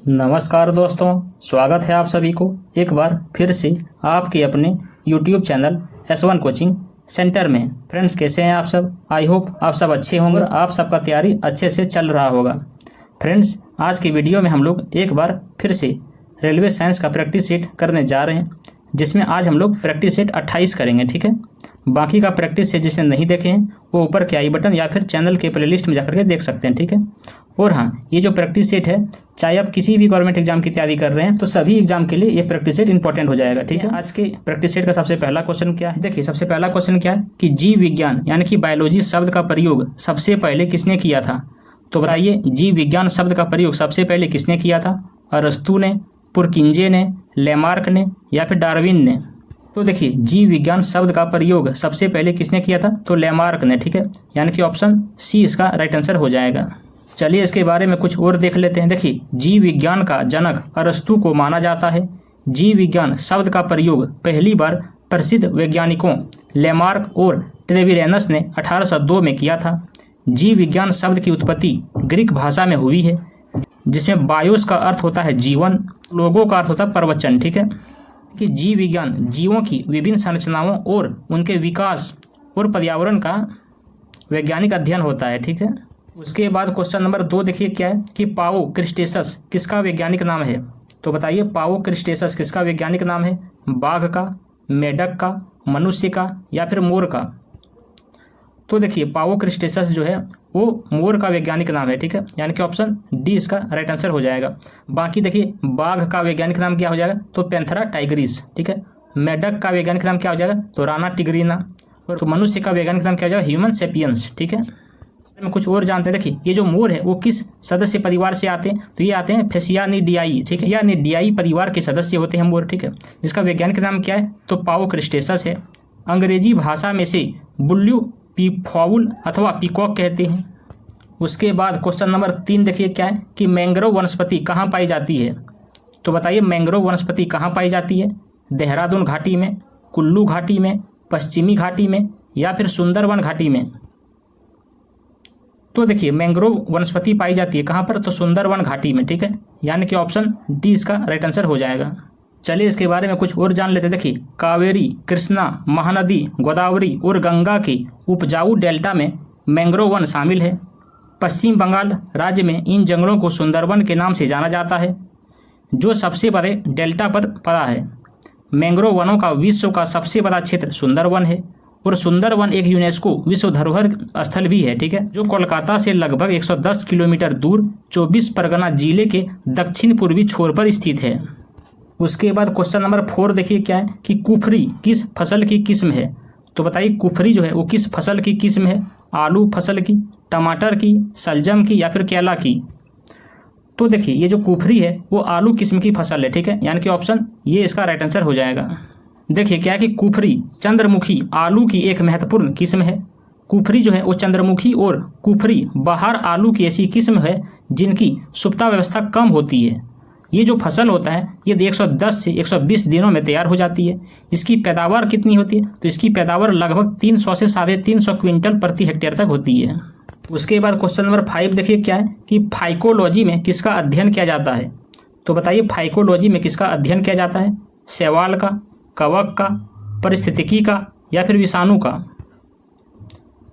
नमस्कार दोस्तों, स्वागत है आप सभी को एक बार फिर से आपके अपने YouTube channel S1 coaching centre में। फ्रेंड्स, कैसे हैं आप सब? आई होप आप सब अच्छे होंगे, आप सबका तैयारी अच्छे से चल रहा होगा। फ्रेंड्स, आज की वीडियो में हम लोग एक बार फिर से रेलवे साइंस का प्रैक्टिस सेट करने जा रहे हैं, जिसमें आज हम लोग प्रैक्टिस सेट 28 करेंगे। ठीक है, बाकी का प्रैक्टिस सेट जिसने नहीं देखे हैं वो ऊपर के आई बटन या फिर चैनल के प्लेलिस्ट में जाकर के देख सकते हैं। ठीक है, और हाँ, ये जो प्रैक्टिस सेट है, चाहे आप किसी भी गवर्नमेंट एग्जाम की तैयारी कर रहे हैं तो सभी एग्जाम के लिए ये प्रैक्टिस सेट इंपॉर्टेंट हो जाएगा। ठीक है, आज के प्रैक्टिस सेट का सबसे पहला क्वेश्चन क्या है? देखिए, सबसे पहला क्वेश्चन क्या है कि जीव विज्ञान यानी कि बायोलॉजी शब्द का प्रयोग सबसे पहले किसने किया था? तो बताइए, जीव विज्ञान शब्द का प्रयोग सबसे पहले किसने किया था? अरस्तु ने, पुरकिंजे ने, लेमार्क ने या फिर डार्विन ने? तो देखिए, जीव विज्ञान शब्द का प्रयोग सबसे पहले किसने किया था? तो लेमार्क ने। ठीक है, यानी कि ऑप्शन सी इसका राइट आंसर हो जाएगा। चलिए इसके बारे में कुछ और देख लेते हैं। देखिए, जीव विज्ञान का जनक अरस्तु को माना जाता है। जीव विज्ञान शब्द का प्रयोग पहली बार प्रसिद्ध वैज्ञानिकों लेमार्क और ट्रेविरेनस ने 1802 में किया था। जीव विज्ञान शब्द की उत्पत्ति ग्रीक भाषा में हुई है, जिसमें बायोस का अर्थ होता है जीवन, लोगो का अर्थ होता है प्रवचन। ठीक है, कि जीव विज्ञान जीवों की विभिन्न संरचनाओं और उनके विकास और पर्यावरण का वैज्ञानिक अध्ययन होता है। ठीक है, उसके बाद क्वेश्चन नंबर 2 देखिए क्या है कि पाओ क्रिस्टेसस किसका वैज्ञानिक नाम है? तो बताइए, पाओ क्रिस्टेसस किसका वैज्ञानिक नाम है? बाघ का, मेढक का, मनुष्य का या फिर मोर का? तो देखिए, पाओ क्रिस्टेसस जो है वो मोर का वैज्ञानिक नाम है। ठीक है, यानी कि ऑप्शन डी इसका राइट आंसर हो जाएगा। बाकी देखिए, बाघ का वैज्ञानिक नाम क्या हो जाएगा? तो पैंथेरा टाइग्रिस। ठीक है, मेढक का वैज्ञानिक नाम क्या हो जाएगा? तो राना टिग्रीना। और तो मनुष्य का वैज्ञानिक नाम क्या हो जाएगा? Human sapiens. ठीक है, में कुछ और जानते हैं। देखिए, ये जो मोर है वो किस सदस्य परिवार से आते हैं? तो ये आते हैं फेसियानिडियाई। ठीक है, फेसियानिडियाई परिवार के सदस्य होते हैं मोर। ठीक है, जिसका वैज्ञानिक नाम क्या है? तो पाओ क्रिस्टेसस है। अंग्रेजी भाषा में से बुल्लू पीफाउल अथवा पीकॉक कहते हैं। उसके बाद क्वेश्चन नंबर 3 देखिए क्या है कि मैंग्रोव वनस्पति कहाँ पाई जाती है? तो बताइए, मैंग्रोव वनस्पति कहाँ पाई जाती है? देहरादून घाटी में, कुल्लू घाटी में, पश्चिमी घाटी में या फिर सुंदरवन घाटी में? तो देखिए, मैंग्रोव वनस्पति पाई जाती है कहाँ पर? तो सुंदरवन घाटी में। ठीक है, यानी कि ऑप्शन डी इसका राइट आंसर हो जाएगा। चलिए इसके बारे में कुछ और जान लेते हैं। देखिए, कावेरी, कृष्णा, महानदी, गोदावरी और गंगा की उपजाऊ डेल्टा में मैंग्रोव वन शामिल है। पश्चिम बंगाल राज्य में इन जंगलों को सुंदरवन के नाम से जाना जाता है, जो सबसे बड़े डेल्टा पर पड़ा है। मैंग्रोव वनों का विश्व का सबसे बड़ा क्षेत्र सुंदरवन है और सुंदरवन एक यूनेस्को विश्व धरोहर स्थल भी है। ठीक है, जो कोलकाता से लगभग 110 किलोमीटर दूर 24 परगना जिले के दक्षिण पूर्वी छोर पर स्थित है। उसके बाद क्वेश्चन नंबर 4 देखिए क्या है कि कुफरी किस फसल की किस्म है? तो बताइए, कुफरी जो है वो किस फसल की किस्म है? आलू फसल की, टमाटर की, शलजम की या फिर केला की? तो देखिए, ये जो कुफरी है वो आलू किस्म की फसल है। ठीक है, यानी कि ऑप्शन ये इसका राइट आंसर हो जाएगा। देखिए क्या है कि कुफरी चंद्रमुखी आलू की एक महत्वपूर्ण किस्म है। कुफरी जो है वो चंद्रमुखी और कुफरी बहार आलू की ऐसी किस्म है जिनकी सुप्ता व्यवस्था कम होती है। ये जो फसल होता है ये 110 से 120 दिनों में तैयार हो जाती है। इसकी पैदावार कितनी होती है? तो इसकी पैदावार लगभग 300 से 350 क्विंटल प्रति हेक्टेयर तक होती है। उसके बाद क्वेश्चन नंबर 5 देखिए क्या है कि फाइकोलॉजी में किसका अध्ययन किया जाता है? तो बताइए, फाइकोलॉजी में किसका अध्ययन किया जाता है? शैवाल का, कवक का, परिस्थितिकी का या फिर विषाणु का?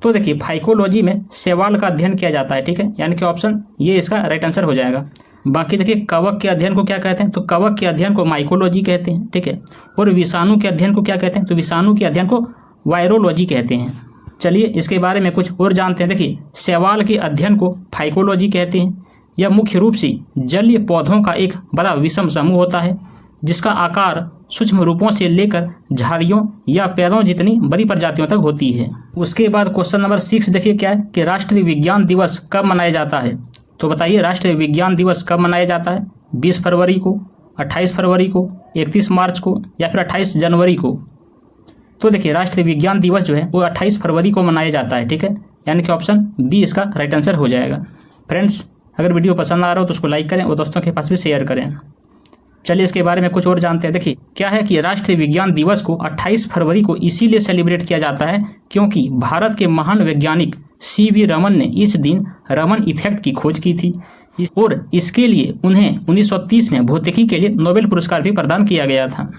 तो देखिए, फाइकोलॉजी में शैवाल का अध्ययन किया जाता है। ठीक है, यानी कि ऑप्शन ये इसका राइट आंसर हो जाएगा। बाकी देखिए, कवक के अध्ययन को क्या कहते हैं? तो कवक के अध्ययन को माइकोलॉजी कहते हैं। ठीक है, और विषाणु के अध्ययन को क्या कहते हैं? तो विषाणु के अध्ययन को वायरोलॉजी कहते हैं। चलिए इसके बारे में कुछ और जानते हैं। देखिए, शैवाल के अध्ययन को फाइकोलॉजी कहते हैं। यह मुख्य रूप से जलीय पौधों का एक बड़ा विषम समूह होता है, जिसका आकार सूक्ष्म रूपों से लेकर झाड़ियों या पेड़ों जितनी बड़ी प्रजातियों तक होती है। उसके बाद क्वेश्चन नंबर 6 देखिए क्या है कि राष्ट्रीय विज्ञान दिवस कब मनाया जाता है? तो बताइए, राष्ट्रीय विज्ञान दिवस कब मनाया जाता है? 20 फरवरी को, 28 फरवरी को, 31 मार्च को या फिर 28 जनवरी को? तो देखिए, राष्ट्रीय विज्ञान दिवस जो है वो 28 फरवरी को मनाया जाता है। ठीक है, यानी कि ऑप्शन बी इसका राइट आंसर हो जाएगा। फ्रेंड्स, अगर वीडियो पसंद आ रहा हो तो उसको लाइक करें और दोस्तों के पास भी शेयर करें। चलिए इसके बारे में कुछ और जानते हैं। देखिए क्या है कि राष्ट्रीय विज्ञान दिवस को 28 फरवरी को इसीलिए सेलिब्रेट किया जाता है क्योंकि भारत के महान वैज्ञानिक CV रमन ने इस दिन रमन इफेक्ट की खोज की थी। और इसके लिए उन्हें 1930 में भौतिकी के लिए नोबेल पुरस्कार भी प्रदान किया गया था।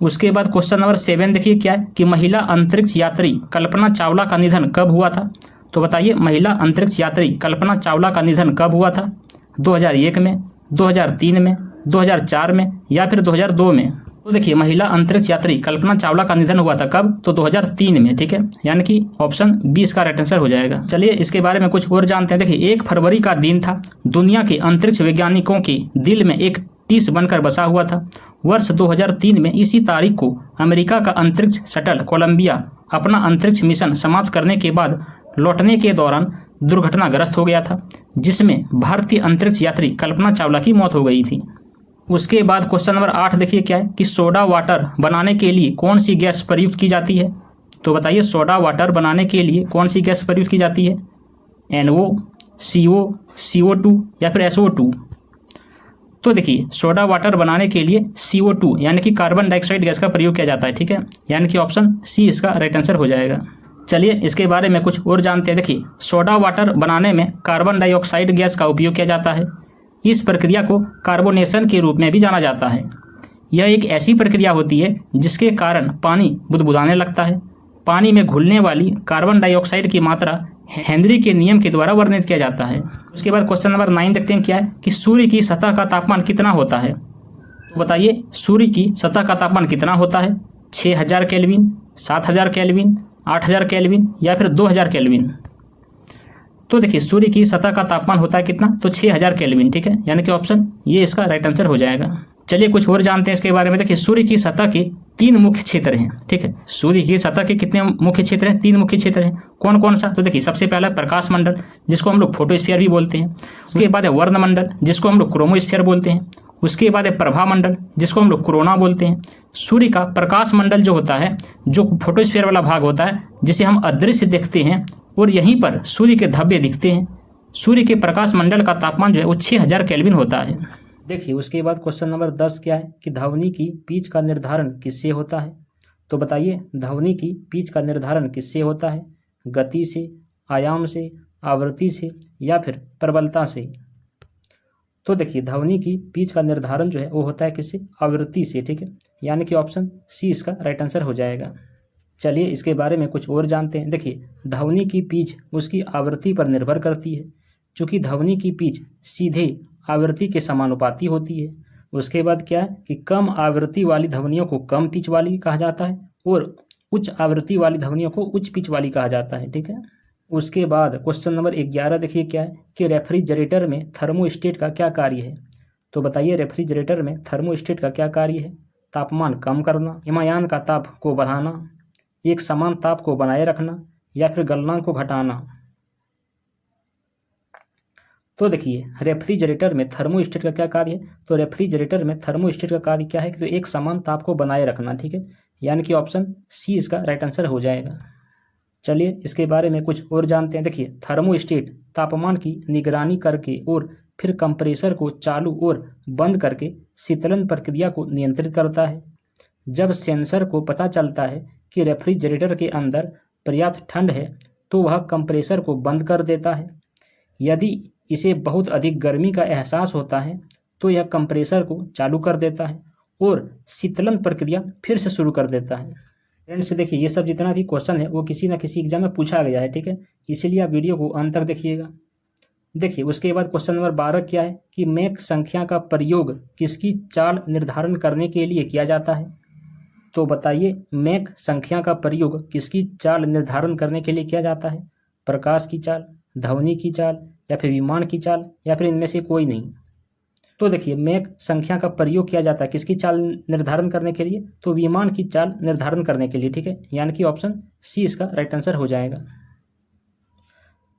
उसके बाद क्वेश्चन नंबर 7 देखिए क्या है कि महिला अंतरिक्ष यात्री कल्पना चावला का निधन कब हुआ था। तो बताइए महिला अंतरिक्ष यात्री कल्पना चावला का निधन कब हुआ था। 2001 में, 2003 में, 2004 में या फिर 2002 में। तो देखिए महिला अंतरिक्ष यात्री कल्पना चावला का निधन हुआ था कब, तो 2003 में, ठीक है, यानी कि ऑप्शन 20 का राइट आंसर हो जाएगा। चलिए इसके बारे में कुछ और जानते हैं। देखिए 1 फरवरी का दिन था, दुनिया के अंतरिक्ष वैज्ञानिकों के दिल में एक टीस बनकर बसा हुआ था। वर्ष 2003 में इसी तारीख को अमेरिका का अंतरिक्ष शटल कोलंबिया अपना अंतरिक्ष मिशन समाप्त करने के बाद लौटने के दौरान दुर्घटनाग्रस्त हो गया था, जिसमें भारतीय अंतरिक्ष यात्री कल्पना चावला की मौत हो गई थी। उसके बाद क्वेश्चन नंबर 8 देखिए क्या है कि सोडा वाटर बनाने के लिए कौन सी गैस प्रयुक्त की जाती है। तो बताइए सोडा वाटर बनाने के लिए कौन सी गैस प्रयुक्त की जाती है। NO, CO, CO2 या फिर SO2। तो देखिए सोडा वाटर बनाने के लिए CO2 यानी कि कार्बन डाइऑक्साइड गैस का प्रयोग किया जाता है, ठीक है, यानी कि ऑप्शन C इसका राइट आंसर हो जाएगा। चलिए इसके बारे में कुछ और जानते हैं। देखिए सोडा वाटर बनाने में कार्बन डाइऑक्साइड गैस का उपयोग किया जाता है। इस प्रक्रिया को कार्बोनेशन के रूप में भी जाना जाता है। यह एक ऐसी प्रक्रिया होती है जिसके कारण पानी बुदबुदाने लगता है। पानी में घुलने वाली कार्बन डाइऑक्साइड की मात्रा हेनरी के नियम के द्वारा वर्णित किया जाता है। उसके बाद क्वेश्चन नंबर 9 देखते हैं क्या है कि सूर्य की सतह का तापमान कितना होता है। तो बताइए सूर्य की सतह का तापमान कितना होता है। 6000 केल्विन, 7000 केल्विन, 8000 केल्विन या फिर 2000 केल्विन। तो देखिए सूर्य की सतह का तापमान होता है कितना, तो 6000 केल्विन, ठीक है, यानी कि ऑप्शन ये इसका राइट आंसर हो जाएगा। चलिए कुछ और जानते हैं इसके बारे में। देखिए सूर्य की सतह के 3 मुख्य क्षेत्र हैं, ठीक है, सूर्य की सतह के कितने मुख्य क्षेत्र हैं, 3 मुख्य क्षेत्र हैं। कौन कौन सा, तो देखिए सबसे पहला प्रकाश मंडल जिसको हम लोग फोटोस्फीयर भी बोलते हैं। उसके बाद है वर्ण मंडल जिसको हम लोग क्रोमोस्फीयर बोलते हैं। उसके बाद है प्रभा मंडल जिसको हम लोग कोरोना बोलते हैं। सूर्य का प्रकाश मंडल जो होता है, जो फोटोस्फीयर वाला भाग होता है जिसे हम अदृश्य देखते हैं, और यहीं पर सूर्य के धब्बे दिखते हैं। सूर्य के प्रकाश मंडल का तापमान जो है वो 6000 केल्विन होता है। देखिए उसके बाद क्वेश्चन नंबर 10 क्या है कि ध्वनि की पिच का निर्धारण किससे होता है। तो बताइए ध्वनि की पिच का निर्धारण किससे होता है। गति से, आयाम से, आवृत्ति से या फिर प्रबलता से। तो देखिए ध्वनि की पिच का निर्धारण जो है वो होता है किससे, आवृत्ति से, ठीक है, यानी कि ऑप्शन C इसका राइट आंसर हो जाएगा। चलिए इसके बारे में कुछ और जानते हैं। देखिए ध्वनि की पिच उसकी आवृत्ति पर निर्भर करती है, चूँकि ध्वनि की पिच सीधे आवृत्ति के समानुपाती होती है। उसके बाद क्या है कि कम आवृत्ति वाली ध्वनियों को कम पिच वाली कहा जाता है और उच्च आवृत्ति वाली ध्वनियों को उच्च पिच वाली कहा जाता है, ठीक है। उसके बाद क्वेश्चन नंबर 11 देखिए क्या है कि रेफ्रिजरेटर में थर्मोस्टेट का क्या कार्य है। तो बताइए रेफ्रिजरेटर में थर्मोस्टेट का क्या कार्य है। तापमान कम करना, हिमायन का ताप को बढ़ाना, एक समान ताप को बनाए रखना या फिर गलनांक को घटाना। तो देखिए रेफ्रिजरेटर में थर्मोस्टेट का क्या कार्य है। तो रेफ्रिजरेटर में थर्मोस्टेट का कार्य क्या है कि तो एक समान ताप को बनाए रखना, ठीक है, यानी कि ऑप्शन C इसका राइट आंसर हो जाएगा। चलिए इसके बारे में कुछ और जानते हैं। देखिए थर्मोस्टेट तापमान की निगरानी करके और फिर कंप्रेसर को चालू और बंद करके शीतलन प्रक्रिया को नियंत्रित करता है। जब सेंसर को पता चलता है कि रेफ्रिजरेटर के अंदर पर्याप्त ठंड है तो वह कंप्रेसर को बंद कर देता है। यदि इसे बहुत अधिक गर्मी का एहसास होता है तो यह कंप्रेसर को चालू कर देता है और शीतलन प्रक्रिया फिर से शुरू कर देता है। फ्रेंड्स देखिए ये सब जितना भी क्वेश्चन है वो किसी न किसी एग्जाम में पूछा गया है, ठीक है, इसीलिए आप वीडियो को अंत तक देखिएगा। देखिए उसके बाद क्वेश्चन नंबर 12 क्या है कि मैक संख्या का प्रयोग किसकी चाल निर्धारण करने के लिए किया जाता है। तो बताइए मैक संख्या का प्रयोग किसकी चाल निर्धारण करने के लिए किया जाता है। प्रकाश की चाल, ध्वनि की चाल या फिर विमान की चाल या फिर इनमें से कोई नहीं। तो देखिए मैक संख्या का प्रयोग किया जाता है किसकी चाल निर्धारण करने के लिए, तो विमान की चाल निर्धारण करने के लिए, ठीक है, यानी कि ऑप्शन C इसका राइट आंसर हो जाएगा।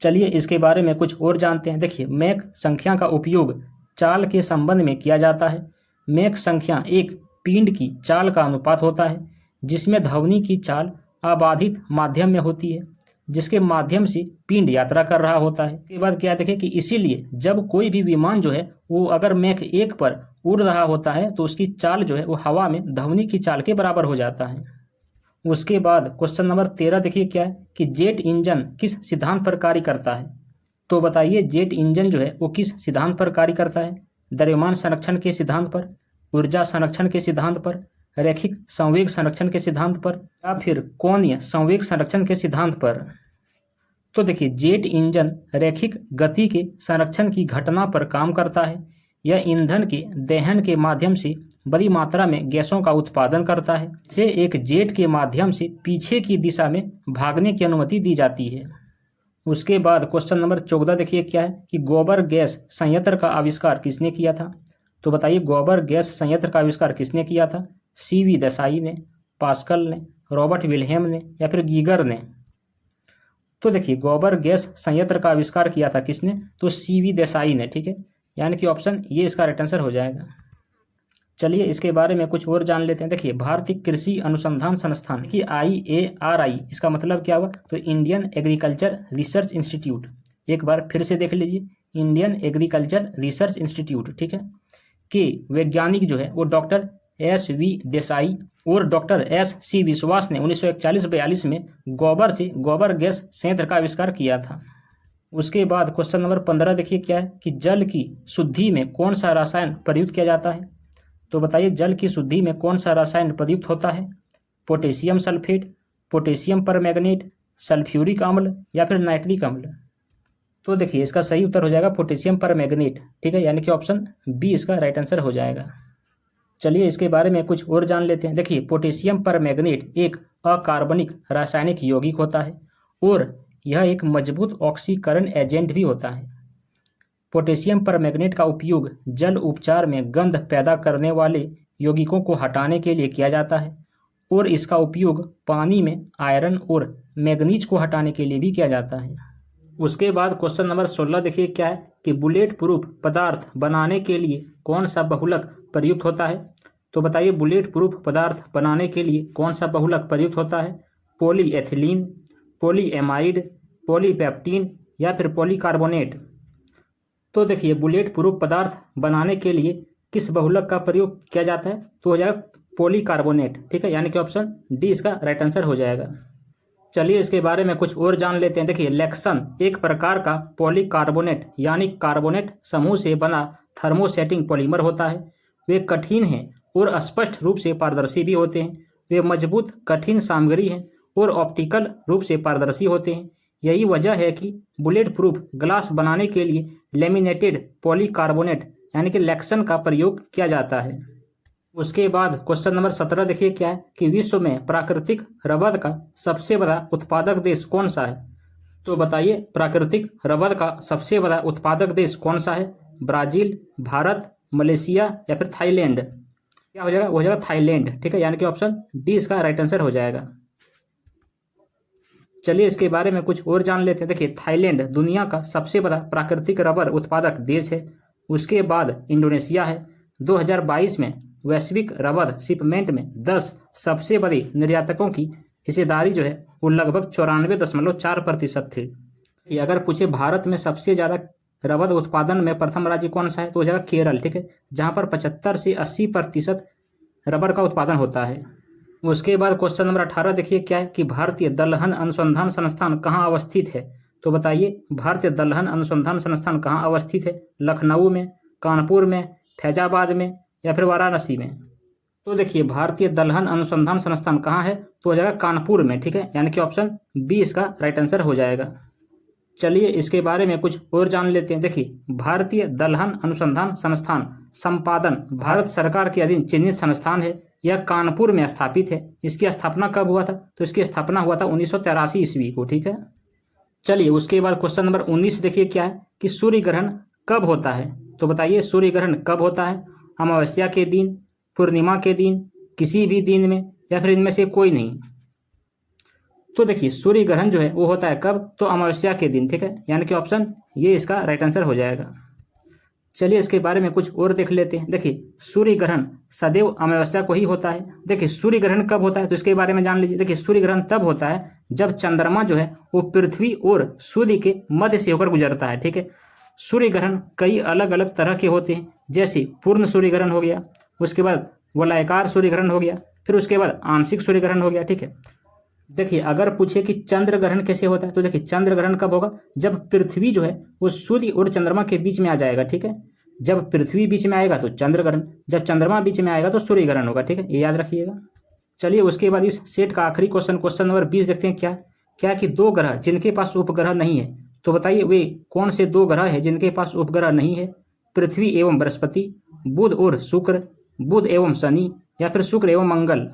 चलिए इसके बारे में कुछ और जानते हैं। देखिए मैक संख्या का उपयोग चाल के संबंध में किया जाता है। मैक संख्या एक पिंड की चाल का अनुपात होता है जिसमें ध्वनि की चाल अबाधित माध्यम में होती है जिसके माध्यम से पिंड यात्रा कर रहा होता है। इसके बाद क्या देखें कि इसीलिए जब कोई भी विमान जो है वो अगर मैक 1 पर उड़ रहा होता है तो उसकी चाल जो है वो हवा में ध्वनि की चाल के बराबर हो जाता है। उसके बाद क्वेश्चन नंबर 13 देखिए क्या है कि जेट इंजन किस सिद्धांत पर कार्य करता है। तो बताइए जेट इंजन जो है वो किस सिद्धांत पर कार्य करता है? द्रव्यमान संरक्षण के सिद्धांत पर, ऊर्जा संरक्षण के सिद्धांत पर, रैखिक संवेग संरक्षण के सिद्धांत पर, या फिर कोणीय संवेग संरक्षण के सिद्धांत पर? तो देखिए जेट इंजन रैखिक गति के संरक्षण की घटना पर काम करता है। यह ईंधन के दहन के माध्यम से बड़ी मात्रा में गैसों का उत्पादन करता है। इसे एक जेट के माध्यम से पीछे की दिशा में भागने की अनुमति दी जाती है। उसके बाद क्वेश्चन नंबर 14 देखिए क्या है कि गोबर गैस संयंत्र का आविष्कार किसने किया था? तो बताइए गोबर गैस संयंत्र का आविष्कार किसने किया था? सीवी देसाई ने, पास्कल ने, रॉबर्ट विल्हेम ने, या फिर गीगर ने? तो देखिए गोबर गैस संयंत्र का आविष्कार किया था किसने? तो सीवी देसाई ने, ठीक है, यानी कि ऑप्शन ये इसका राइट आंसर हो जाएगा। चलिए इसके बारे में कुछ और जान लेते हैं। देखिए भारतीय कृषि अनुसंधान संस्थान की IARI इसका मतलब क्या हुआ? तो इंडियन एग्रीकल्चर रिसर्च इंस्टीट्यूट। एक बार फिर से देख लीजिए, इंडियन एग्रीकल्चर रिसर्च इंस्टीट्यूट, ठीक है, के वैज्ञानिक जो है वो डॉक्टर SV देसाई और डॉक्टर SC विश्वास ने 1941-42 में गोबर से गोबर गैस संयंत्र का आविष्कार किया था। उसके बाद क्वेश्चन नंबर 15 देखिए क्या है कि जल की शुद्धि में कौन सा रसायन प्रयुक्त किया जाता है? तो बताइए जल की शुद्धि में कौन सा रसायन प्रयुक्त होता है? Potassium sulphate, potassium permanganate, sulphuric अम्ल, या फिर नाइट्रिक अम्ल? तो देखिए इसका सही उत्तर हो जाएगा पोटेशियम परमैंगनेट, ठीक है, यानी कि ऑप्शन बी इसका राइट आंसर हो जाएगा। चलिए इसके बारे में कुछ और जान लेते हैं। देखिए पोटेशियम परमैंगनेट एक अकार्बनिक रासायनिक यौगिक होता है और यह एक मजबूत ऑक्सीकरण एजेंट भी होता है। पोटेशियम परमैंगनेट का उपयोग जल उपचार में गंध पैदा करने वाले यौगिकों को हटाने के लिए किया जाता है और इसका उपयोग पानी में आयरन और मैग्नीज को हटाने के लिए भी किया जाता है। उसके बाद क्वेश्चन नंबर 16 देखिए क्या है कि बुलेट प्रूफ पदार्थ बनाने के लिए कौन सा बहुलक प्रयुक्त होता है? तो बताइए बुलेट प्रूफ पदार्थ बनाने के लिए कौन सा बहुलक प्रयुक्त होता है? पॉलीएथिलीन, पॉलीएमाइड, पॉलीपेप्टीन, या फिर पॉलीकार्बोनेट? तो देखिए बुलेट प्रूफ पदार्थ बनाने के लिए किस बहुलक का प्रयोग किया जाता है? तो हो जाएगा पॉलीकार्बोनेट, ठीक है, यानी कि ऑप्शन डी इसका राइट आंसर हो जाएगा। चलिए इसके बारे में कुछ और जान लेते हैं। देखिए लेक्सन एक प्रकार का पॉलीकार्बोनेट यानी कार्बोनेट समूह से बना थर्मोसेटिंग पॉलीमर होता है। वे कठिन हैं और स्पष्ट रूप से पारदर्शी भी होते हैं। वे मजबूत कठिन सामग्री हैं और ऑप्टिकल रूप से पारदर्शी होते हैं। यही वजह है कि बुलेट प्रूफ ग्लास बनाने के लिए लेमिनेटेड पॉलीकार्बोनेट यानी कि लेक्सन का प्रयोग किया जाता है। उसके बाद क्वेश्चन नंबर 17 देखिए क्या है कि विश्व में प्राकृतिक रबर का सबसे बड़ा उत्पादक देश कौन सा है? तो बताइए प्राकृतिक रबर का सबसे बड़ा उत्पादक देश कौन सा है? ब्राजील, भारत, मलेशिया, या फिर थाईलैंड? क्या हो जाएगा? हो जाएगा थाईलैंड, ठीक है, यानी कि ऑप्शन डी इसका राइट आंसर हो जाएगा। चलिए इसके बारे में कुछ और जान लेते हैं। देखिए थाईलैंड दुनिया का सबसे बड़ा प्राकृतिक रबर उत्पादक देश है। उसके बाद इंडोनेशिया है। 2022 में वैश्विक रबर शिपमेंट में 10 सबसे बड़े निर्यातकों की हिस्सेदारी जो है वो लगभग 94.4% थी। अगर पूछे भारत में सबसे ज़्यादा रबर उत्पादन में प्रथम राज्य कौन सा है? तो हो जाएगा केरल, ठीक है, जहाँ पर 75 से 80% रबर का उत्पादन होता है। उसके बाद क्वेश्चन नंबर 18 देखिए क्या है कि भारतीय दलहन अनुसंधान संस्थान कहाँ अवस्थित है? तो बताइए भारतीय दलहन अनुसंधान संस्थान कहाँ अवस्थित है? लखनऊ में, कानपुर में, फैजाबाद में, या फिर वाराणसी में? तो देखिए भारतीय दलहन अनुसंधान संस्थान कहाँ है? तो हो जाएगा कानपुर में, ठीक है, यानी कि ऑप्शन बी इसका राइट आंसर हो जाएगा। चलिए इसके बारे में कुछ और जान लेते हैं। देखिए भारतीय दलहन अनुसंधान संस्थान संपादन भारत सरकार के अधीन चिन्हित संस्थान है। यह कानपुर में स्थापित है। इसकी स्थापना कब हुआ था? तो इसकी स्थापना हुआ था 1983 ईस्वी को, ठीक है। चलिए उसके बाद क्वेश्चन नंबर 19 देखिए क्या है कि सूर्य ग्रहण कब होता है? तो बताइए सूर्य ग्रहण कब होता है? अमावस्या के दिन, पूर्णिमा के दिन, किसी भी दिन में, या फिर इनमें से कोई नहीं? तो देखिए सूर्य ग्रहण जो है वो होता है कब? तो अमावस्या के दिन, ठीक है, यानी कि ऑप्शन ये इसका राइट आंसर हो जाएगा। चलिए इसके बारे में कुछ और देख लेते हैं। देखिए सूर्य ग्रहण सदैव अमावस्या को ही होता है। देखिए सूर्य ग्रहण कब होता है तो इसके बारे में जान लीजिए। देखिए सूर्य ग्रहण तब होता है जब चंद्रमा जो है वो पृथ्वी और सूर्य के मध्य से होकर गुजरता है, ठीक है। सूर्य ग्रहण कई अलग अलग तरह के होते हैं, जैसे पूर्ण सूर्य ग्रहण हो गया, उसके बाद वलयाकार सूर्य ग्रहण हो गया, फिर उसके बाद आंशिक सूर्य ग्रहण हो गया, ठीक है। देखिए अगर पूछे कि चंद्र ग्रहण कैसे होता है, तो देखिए चंद्र ग्रहण कब होगा, जब पृथ्वी जो है वो सूर्य और चंद्रमा के बीच में आ जाएगा, ठीक है। जब पृथ्वी बीच में आएगा तो चंद्र ग्रहण, जब चंद्रमा बीच में आएगा तो सूर्य ग्रहण होगा, ठीक है, ये याद रखिएगा। चलिए उसके बाद इस सेट का आखिरी क्वेश्चन नंबर 20 देखते हैं। क्या क्या कि दो ग्रह जिनके पास उपग्रह नहीं है, तो बताइए वे कौन से दो ग्रह है जिनके पास उपग्रह नहीं है। पृथ्वी एवं बृहस्पति, बुध और शुक्र, बुध एवं शनि, या फिर शुक्र एवं मंगल।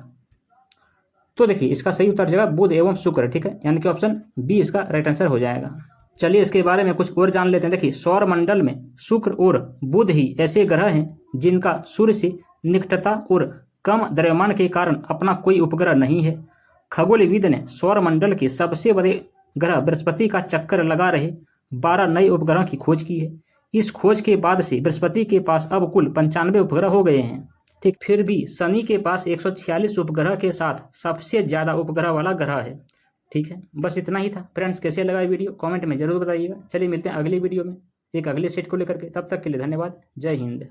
तो देखिए इसका सही उत्तर जाएगा बुध एवं शुक्र, ठीक है, यानी कि ऑप्शन बी इसका राइट आंसर हो जाएगा। चलिए इसके बारे में कुछ और जान लेते हैं। देखिए सौर मंडल में शुक्र और बुध ही ऐसे ग्रह हैं जिनका सूर्य से निकटता और कम द्रव्यमान के कारण अपना कोई उपग्रह नहीं है। खगोलविद ने सौर मंडल के सबसे बड़े ग्रह बृहस्पति का चक्कर लगा रहे 12 नए उपग्रह की खोज की है। इस खोज के बाद से बृहस्पति के पास अब कुल 95 उपग्रह हो गए हैं, ठीक। फिर भी शनि के पास 146 उपग्रह के साथ सबसे ज़्यादा उपग्रह वाला ग्रह है, ठीक है। बस इतना ही था फ्रेंड्स। कैसे लगा ये वीडियो कमेंट में जरूर बताइएगा। चलिए मिलते हैं अगली वीडियो में एक अगले सेट को लेकर के, तब तक के लिए धन्यवाद। जय हिंद।